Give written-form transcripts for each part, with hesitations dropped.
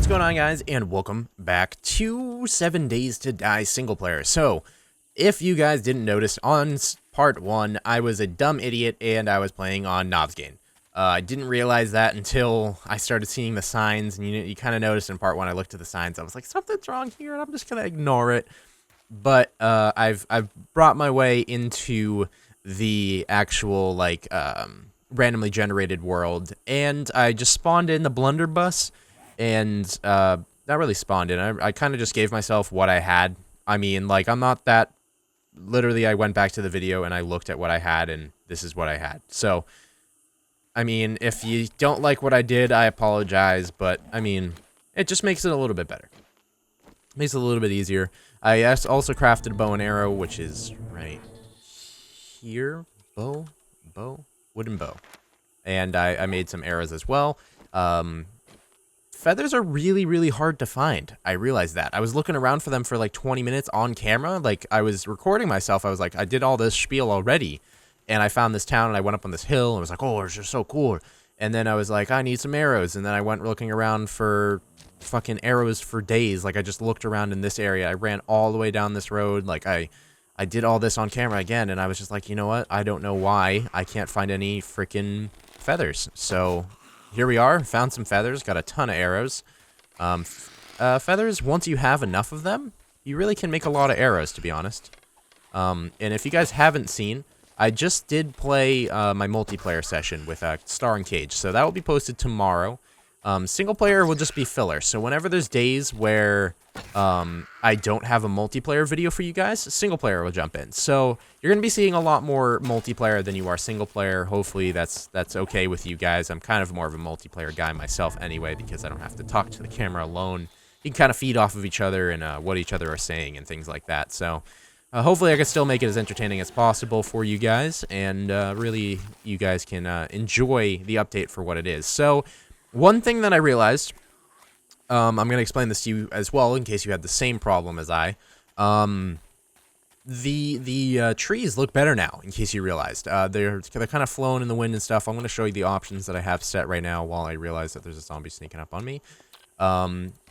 What's going on, guys, and welcome back to 7 Days to Die single player. So, if you guys didn't notice, on part 1, I was a dumb idiot and I was playing on Knobsgain. I didn't realize that until I started seeing the signs, and you kind of noticed in part 1, I looked at the signs, I was like, something's wrong here, and I'm just going to ignore it. But I've brought my way into the actual, like, randomly generated world, and I just spawned in the blunderbuss. And, not really spawned in. I kind of just gave myself what I had. I mean, like, I'm not that... Literally, I went back to the video and I looked at what I had, and this is what I had. So, I mean, if you don't like what I did, I apologize. But, I mean, it just makes it a little bit better. Makes it a little bit easier. I also crafted a bow and arrow, which is right here. Wooden bow. And I made some arrows as well. Feathers are really, really hard to find. I realized that. I was looking around for them for like 20 minutes on camera. Like, I was recording myself. I was like, I did all this spiel already. And I found this town, and I went up on this hill, and I was like, oh, it's just so cool. And then I was like, I need some arrows. And then I went looking around for fucking arrows for days. Like, I just looked around in this area. I ran all the way down this road. Like, I did all this on camera again. And I was just like, you know what? I don't know why I can't find any freaking feathers. So... here we are, found some feathers, got a ton of arrows. Feathers, once you have enough of them, you really can make a lot of arrows, to be honest. And if you guys haven't seen, I just did play my multiplayer session with Star and Cage, so that will be posted tomorrow. Single player will just be filler, so whenever there's days where I don't have a multiplayer video for you guys, single player will jump in. So you're going to be seeing a lot more multiplayer than you are single player. Hopefully that's okay with you guys. I'm kind of more of a multiplayer guy myself anyway, because I don't have to talk to the camera alone. You can kind of feed off of each other and what each other are saying and things like that. So hopefully I can still make it as entertaining as possible for you guys, and really you guys can enjoy the update for what it is. So one thing that I realized, I'm going to explain this to you as well, in case you had the same problem as I. The trees look better now, in case you realized. They're kind of flowing in the wind and stuff. I'm going to show you the options that I have set right now while I realize that there's a zombie sneaking up on me.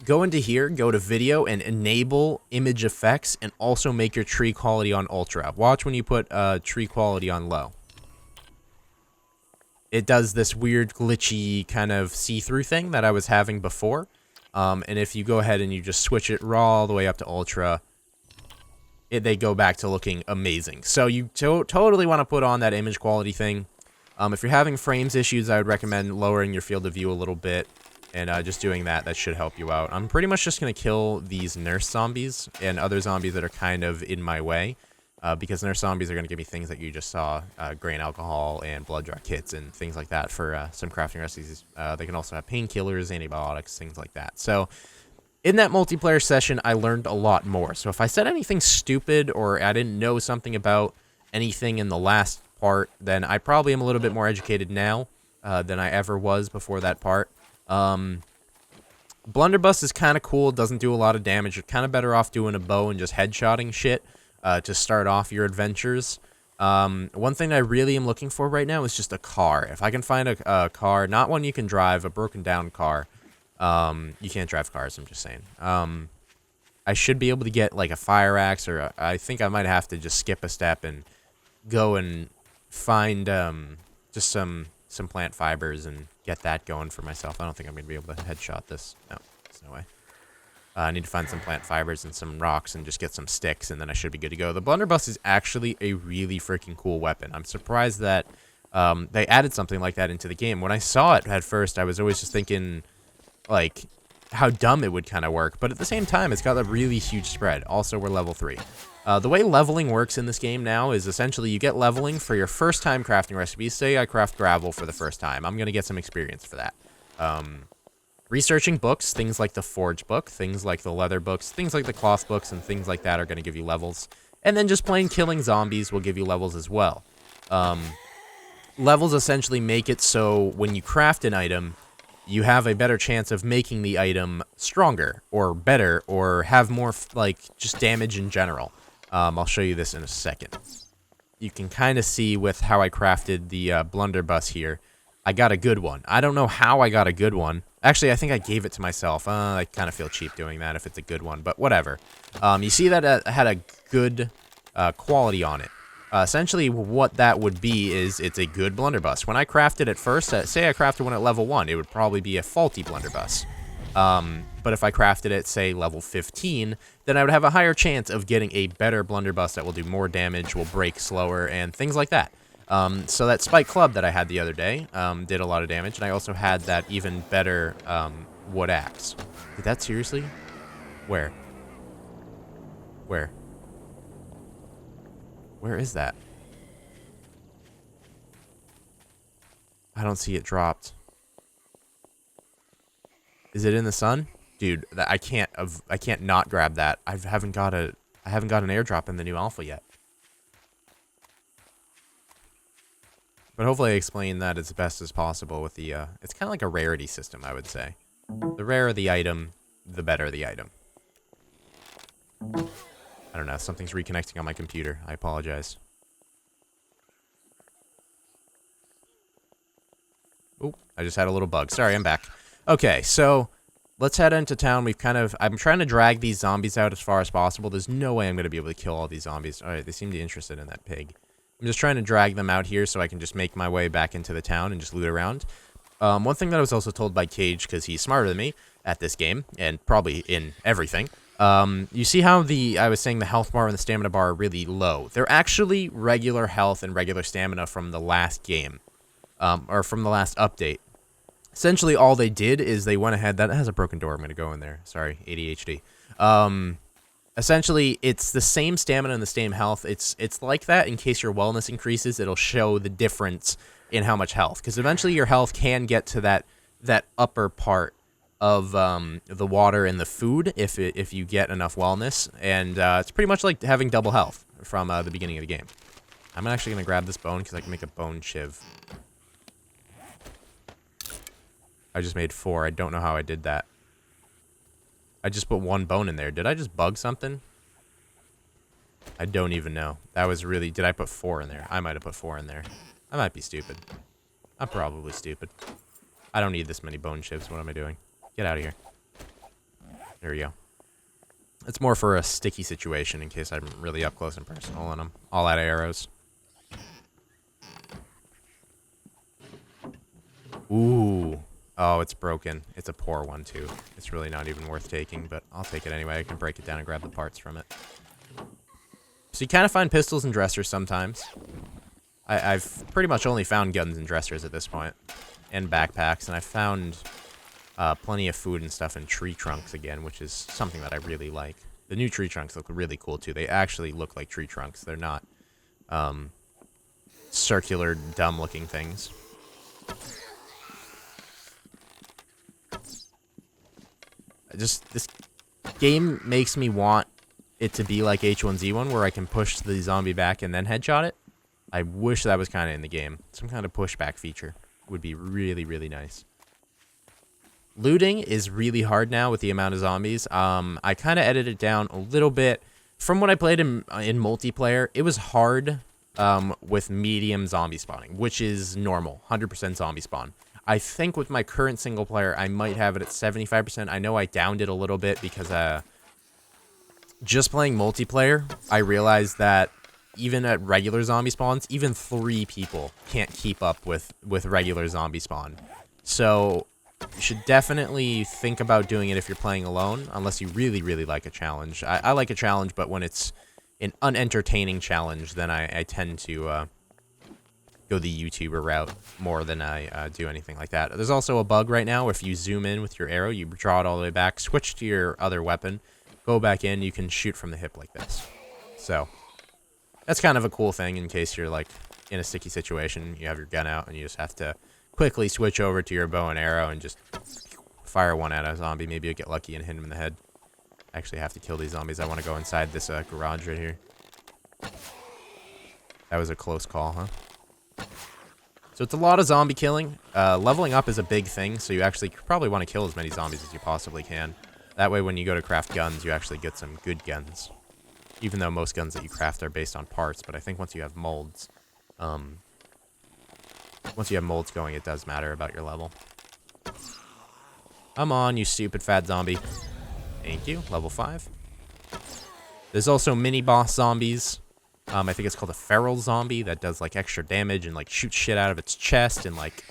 Go into here, go to video, and enable image effects, and also make your tree quality on ultra. Watch when you put tree quality on low. It does this weird glitchy kind of see-through thing that I was having before. And if you go ahead and you just switch it raw all the way up to ultra, they go back to looking amazing. So you totally want to put on that image quality thing. If you're having frames issues, I would recommend lowering your field of view a little bit, and just doing that. That should help you out. I'm pretty much just going to kill these nurse zombies and other zombies that are kind of in my way. Because nurse zombies are going to give me things that you just saw, grain alcohol and blood draw kits and things like that for some crafting recipes. They can also have painkillers, antibiotics, things like that. So in that multiplayer session, I learned a lot more. So if I said anything stupid or I didn't know something about anything in the last part, then I probably am a little bit more educated now than I ever was before that part. Blunderbuss is kind of cool. Doesn't do a lot of damage. You're kind of better off doing a bow and just headshotting shit. To start off your adventures. One thing I really am looking for right now is just a car. If I can find a car, not one you can drive, a broken down car. You can't drive cars, I'm just saying. I should be able to get like a fire axe, or I think I might have to just skip a step and go and find just some plant fibers and get that going for myself. I don't think I'm going to be able to headshot this. No, there's no way. I need to find some plant fibers and some rocks and just get some sticks, and then I should be good to go. The blunderbuss is actually a really freaking cool weapon. I'm surprised that they added something like that into the game. When I saw it at first, I was always just thinking, like, how dumb it would kind of work. But at the same time, it's got a really huge spread. Also, we're level 3. The way leveling works in this game now is essentially you get leveling for your first time crafting recipes. Say I craft gravel for the first time. I'm going to get some experience for that. Researching books, things like the Forge book, things like the leather books, things like the cloth books, and things like that are going to give you levels. And then just plain killing zombies will give you levels as well. Levels essentially make it so when you craft an item, you have a better chance of making the item stronger or better or have more, like, just damage in general. I'll show you this in a second. You can kind of see with how I crafted the blunderbuss here. I got a good one. I don't know how I got a good one. Actually, I think I gave it to myself. I kind of feel cheap doing that if it's a good one, but whatever. You see that it had a good quality on it. Essentially, what that would be is it's a good blunderbuss. When I crafted it first, say I crafted one at level 1, it would probably be a faulty blunderbuss. But if I crafted it, say, level 15, then I would have a higher chance of getting a better blunderbuss that will do more damage, will break slower, and things like that. So that spike club that I had the other day did a lot of damage, and I also had that even better wood axe. Did that seriously? Where? Where? Where is that? I don't see it dropped. Is it in the sun? Dude, I can't not grab that. I haven't got an airdrop in the new alpha yet. But hopefully I explain that as best as possible with the, it's kind of like a rarity system, I would say. The rarer the item, the better the item. I don't know, something's reconnecting on my computer. I apologize. Oh, I just had a little bug. Sorry, I'm back. Okay, so let's head into town. I'm trying to drag these zombies out as far as possible. There's no way I'm going to be able to kill all these zombies. All right, they seem to be interested in that pig. I'm just trying to drag them out here so I can just make my way back into the town and just loot around. One thing that I was also told by Cage, because he's smarter than me at this game, and probably in everything, you see how I was saying the health bar and the stamina bar are really low. They're actually regular health and regular stamina from the last game, or from the last update. Essentially, all they did is they went ahead. That has a broken door. I'm going to go in there. Sorry, ADHD. Essentially, it's the same stamina and the same health. It's like that in case your wellness increases. It'll show the difference in how much health. Because eventually your health can get to that upper part of the water and the food if you get enough wellness. And it's pretty much like having double health from the beginning of the game. I'm actually going to grab this bone because I can make a bone shiv. I just made 4. I don't know how I did that. I just put 1 bone in there. Did I just bug something? I don't even know. That was really... Did I put 4 in there? I might have put 4 in there. I might be stupid. I'm probably stupid. I don't need this many bone shivs. What am I doing? Get out of here. There we go. It's more for a sticky situation in case I'm really up close and personal and I'm all out of arrows. Ooh. Oh, it's broken. It's a poor one, too. It's really not even worth taking, but I'll take it anyway. I can break it down and grab the parts from it. So you kind of find pistols and dressers sometimes. I've pretty much only found guns and dressers at this point. And backpacks, and I found plenty of food and stuff in tree trunks again, which is something that I really like. The new tree trunks look really cool, too. They actually look like tree trunks. They're not circular, dumb-looking things. This game makes me want it to be like H1Z1 where I can push the zombie back and then headshot it. I wish that was kind of in the game. Some kind of pushback feature would be really, really nice. Looting is really hard now with the amount of zombies. I kind of edited it down a little bit. From what I played in multiplayer, it was hard with medium zombie spawning, which is normal, 100% zombie spawn. I think with my current single player, I might have it at 75%. I know I downed it a little bit because just playing multiplayer, I realized that even at regular zombie spawns, even 3 people can't keep up with regular zombie spawn. So you should definitely think about doing it if you're playing alone, unless you really, really like a challenge. I like a challenge, but when it's an unentertaining challenge, then I tend to go the YouTuber route more than I do anything like that. There's also a bug right now. If you zoom in with your arrow, you draw it all the way back, switch to your other weapon, go back in, you can shoot from the hip like this. So that's kind of a cool thing in case you're like in a sticky situation, you have your gun out and you just have to quickly switch over to your bow and arrow and just fire one at a zombie. Maybe you'll get lucky and hit him in the head. I actually have to kill these zombies. I want to go inside this garage right here. That was a close call, huh? So it's a lot of zombie killing. Leveling up is a big thing, so you actually probably want to kill as many zombies as you possibly can. That way when you go to craft guns, you actually get some good guns. Even though most guns that you craft are based on parts, but I think once you have molds, Once you have molds going, it does matter about your level. Come on, you stupid fat zombie. Thank you. Level 5. There's also mini-boss zombies. I think it's called a feral zombie that does, like, extra damage and, like, shoots shit out of its chest. And, like,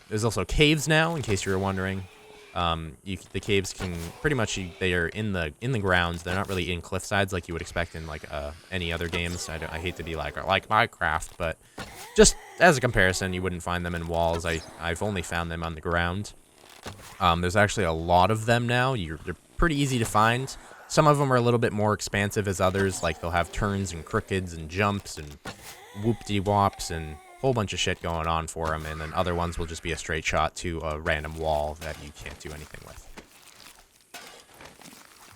there's also caves now, in case you were wondering. The caves can pretty much, they are in the grounds. They're not really in cliff sides like you would expect in, like, any other games. I hate to be like Minecraft, but just as a comparison, you wouldn't find them in walls. I've only found them on the ground. There's actually a lot of them now. They're pretty easy to find. Some of them are a little bit more expansive as others, like they'll have turns and crookeds and jumps and whoop-de-wops and a whole bunch of shit going on for them, and then other ones will just be a straight shot to a random wall that you can't do anything with.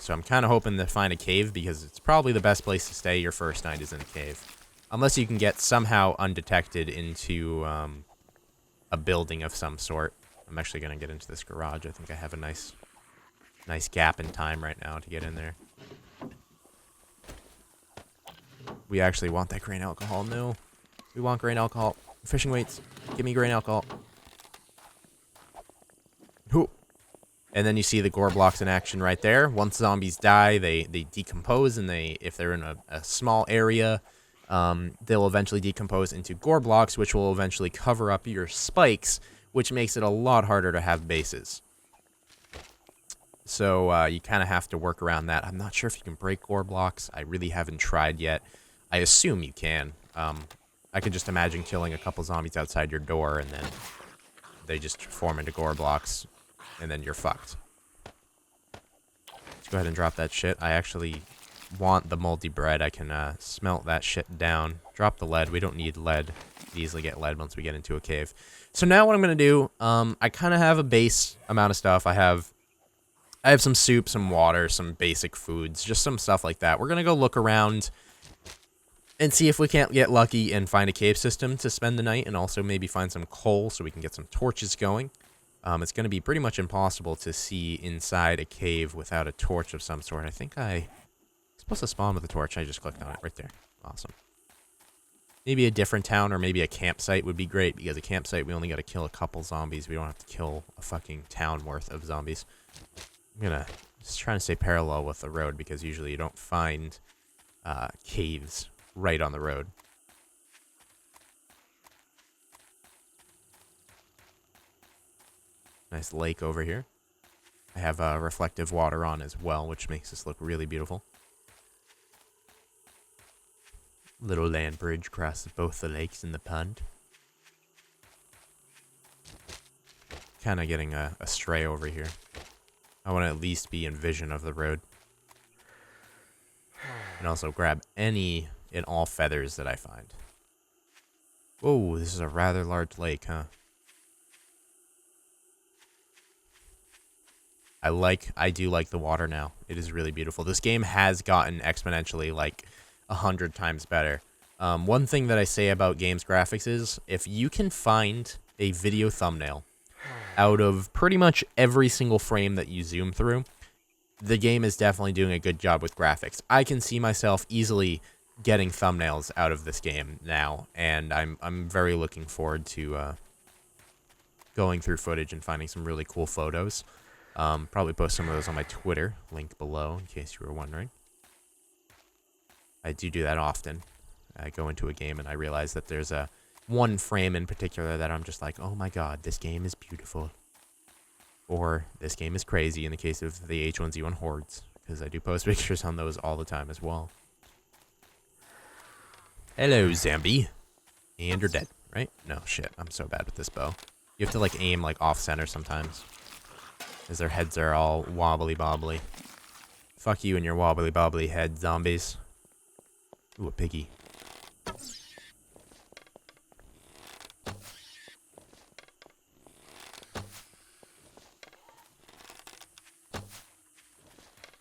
So I'm kind of hoping to find a cave, because it's probably the best place to stay your first night is in a cave. Unless you can get somehow undetected into a building of some sort. I'm actually going to get into this garage. I think I have a nice gap in time right now to get in there. We actually want that grain alcohol. No. We want grain alcohol. Fishing weights. Give me grain alcohol. Hoo. And then you see the gore blocks in action right there. Once zombies die, they decompose, and if they're in a small area, they'll eventually decompose into gore blocks, which will eventually cover up your spikes, which makes it a lot harder to have bases. So you kind of have to work around that. I'm not sure if you can break gore blocks. I really haven't tried yet. I assume you can. I can just imagine killing a couple zombies outside your door, and then they just form into gore blocks, and then you're fucked. Let's go ahead and drop that shit. I actually want the moldy bread. I can smelt that shit down. Drop the lead. We don't need lead. We easily get lead once we get into a cave. So now what I'm going to do, I kind of have a base amount of stuff. I have some soup, some water, some basic foods, just some stuff like that. We're going to go look around and see if we can't get lucky and find a cave system to spend the night, and also maybe find some coal so we can get some torches going. It's going to be pretty much impossible to see inside a cave without a torch of some sort. I think I'm supposed to spawn with a torch. I just clicked on it right there. Awesome. Maybe a different town or maybe a campsite would be great, because a campsite, we only got to kill a couple zombies. We don't have to kill a fucking town worth of zombies. I'm going to just try to stay parallel with the road, because usually you don't find caves right on the road. Nice lake over here. I have reflective water on as well, which makes this look really beautiful. Little land bridge crosses both the lakes and the pond. Kind of getting astray over here. I want to at least be in vision of the road. And also grab any and all feathers that I find. Whoa, this is a rather large lake, huh? I do like the water now. It is really beautiful. This game has gotten exponentially, like, 100 times better. One thing that I say about games graphics is, if you can find a video thumbnail out of pretty much every single frame that you zoom through, the game is definitely doing a good job with graphics. I can see myself easily getting thumbnails out of this game now, and I'm very looking forward to going through footage and finding some really cool photos. Probably post some of those on my Twitter, link below in case you were wondering. I do that often. I go into a game and I realize that there's one frame in particular that I'm just like, oh my god, this game is beautiful. Or this game is crazy in the case of the H1Z1 Hordes, because I do post pictures on those all the time as well. Hello, zombie. And you're dead, right? No, shit. I'm so bad with this bow. You have to, like, aim, like, off-center sometimes, because their heads are all wobbly-bobbly. Fuck you and your wobbly-bobbly head, zombies. Ooh, a piggy.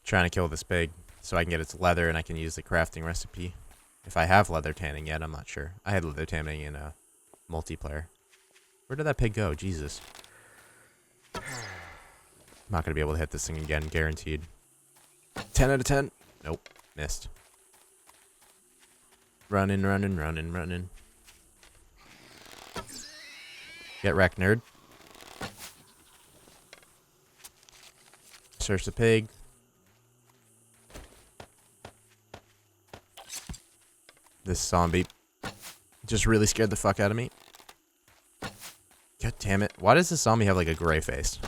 Trying to kill this pig so I can get its leather and I can use the crafting recipe. If I have leather tanning yet, I'm not sure. I had leather tanning in a multiplayer. Where did that pig go? Jesus. I'm not going to be able to hit this thing again, guaranteed. 10 out of 10. Nope, missed. Running. Get wrecked, nerd. Search the pig. This zombie just really scared the fuck out of me. God damn it. Why does this zombie have like a gray face?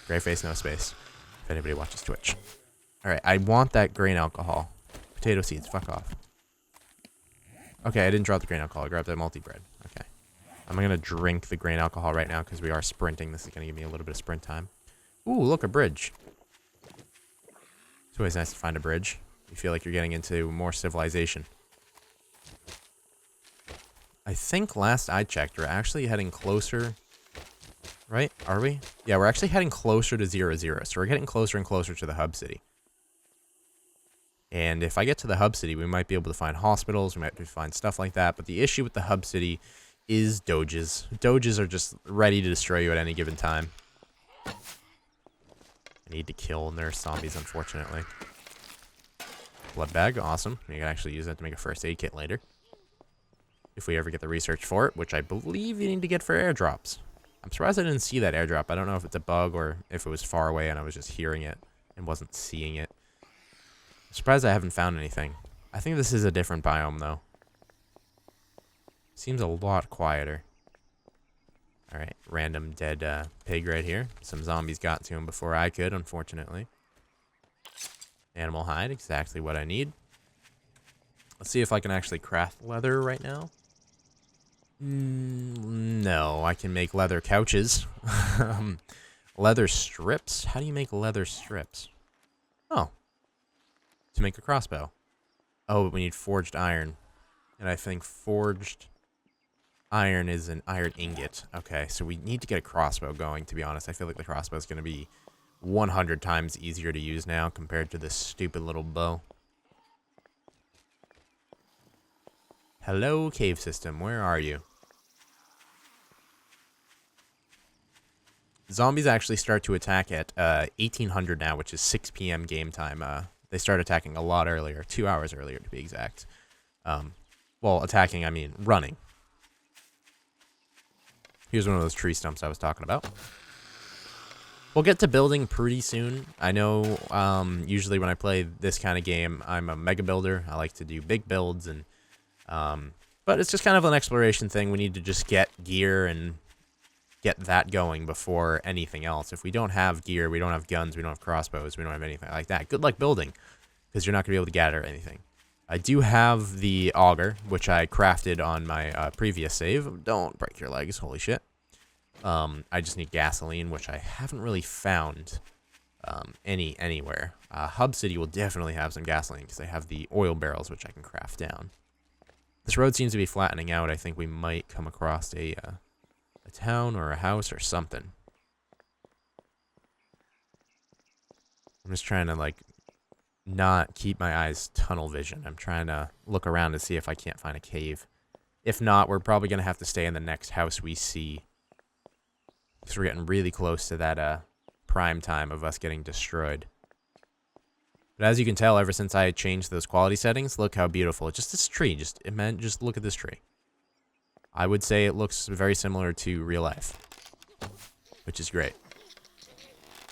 Gray face, no space. If anybody watches Twitch. Alright, I want that grain alcohol. Potato seeds, fuck off. Okay, I didn't drop the grain alcohol. I grabbed that multi-bread. Okay. I'm gonna drink the grain alcohol right now because we are sprinting. This is gonna give me a little bit of sprint time. Ooh, look, a bridge. It's always nice to find a bridge. You feel like you're getting into more civilization. I think last I checked, we're actually heading closer. Right? Are we? Yeah, we're actually heading closer to 0-0. So we're getting closer and closer to the hub city. And if I get to the hub city, we might be able to find hospitals. We might be able to find stuff like that. But the issue with the hub city is doges. Doges are just ready to destroy you at any given time. I need to kill nurse zombies, unfortunately. Blood bag, awesome. You can actually use that to make a first aid kit later. If we ever get the research for it, which I believe you need to get for airdrops. I'm surprised I didn't see that airdrop. I don't know if it's a bug or if it was far away and I was just hearing it and wasn't seeing it. I'm surprised I haven't found anything. I think this is a different biome, though. Seems a lot quieter. Alright, random dead pig right here. Some zombies got to him before I could, unfortunately. Animal hide, exactly what I need. Let's see if I can actually craft leather right now. No, I can make leather couches. Leather strips? How do you make leather strips? Oh. To make a crossbow. Oh, we need forged iron. And I think forged iron is an iron ingot. Okay, so we need to get a crossbow going, to be honest. I feel like the crossbow is going to be 100 times easier to use now compared to this stupid little bow. Hello, cave system. Where are you? Zombies actually start to attack at 1800 now, which is 6 p.m. game time. They start attacking a lot earlier, 2 hours earlier to be exact. Well, attacking, I mean running. Here's one of those tree stumps I was talking about. We'll get to building pretty soon. I know usually when I play this kind of game, I'm a mega builder. I like to do big builds, and but it's just kind of an exploration thing. We need to just get gear and get that going before anything else. If we don't have gear, we don't have guns, we don't have crossbows, we don't have anything like that, good luck building, because you're not going to be able to gather anything. I do have the auger, which I crafted on my previous save. Don't break your legs, holy shit. I just need gasoline, which I haven't really found anywhere. Hub City will definitely have some gasoline, because they have the oil barrels, which I can craft down. This road seems to be flattening out. I think we might come across a town or a house or something. I'm just trying to, like, not keep my eyes tunnel vision. I'm trying to look around to see if I can't find a cave. If not, we're probably going to have to stay in the next house we see. Because we're getting really close to that prime time of us getting destroyed. But as you can tell, ever since I changed those quality settings, look how beautiful. Just this tree. Just look at this tree. I would say it looks very similar to real life, which is great.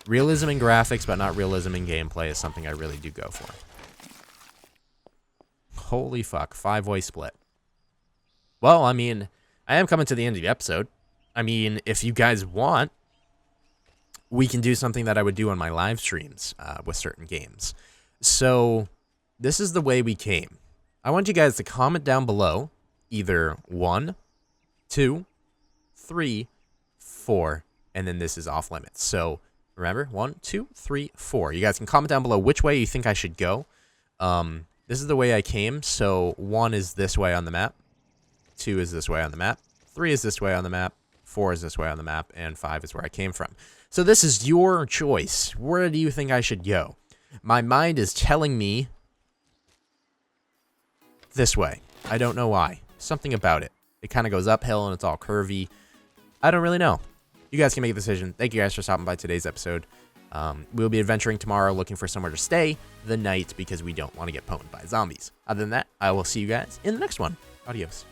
Realism in graphics, but not realism in gameplay is something I really do go for. Holy fuck, 5-way split. Well, I mean, I am coming to the end of the episode. I mean, if you guys want, we can do something that I would do on my live streams with certain games. So, this is the way we came. I want you guys to comment down below either 1, 2, 3, 4, and then this is off limits. So, remember, 1, 2, 3, 4. You guys can comment down below which way you think I should go. This is the way I came. So 1 is this way on the map. 2 is this way on the map. 3 is this way on the map. 4 is this way on the map. And 5 is where I came from. So this is your choice. Where do you think I should go? My mind is telling me this way. I don't know why. Something about it. It kind of goes uphill and it's all curvy. I don't really know. You guys can make a decision. Thank you guys for stopping by today's episode. We'll be adventuring tomorrow looking for somewhere to stay the night because we don't want to get pwned by zombies. Other than that, I will see you guys in the next one. Adios.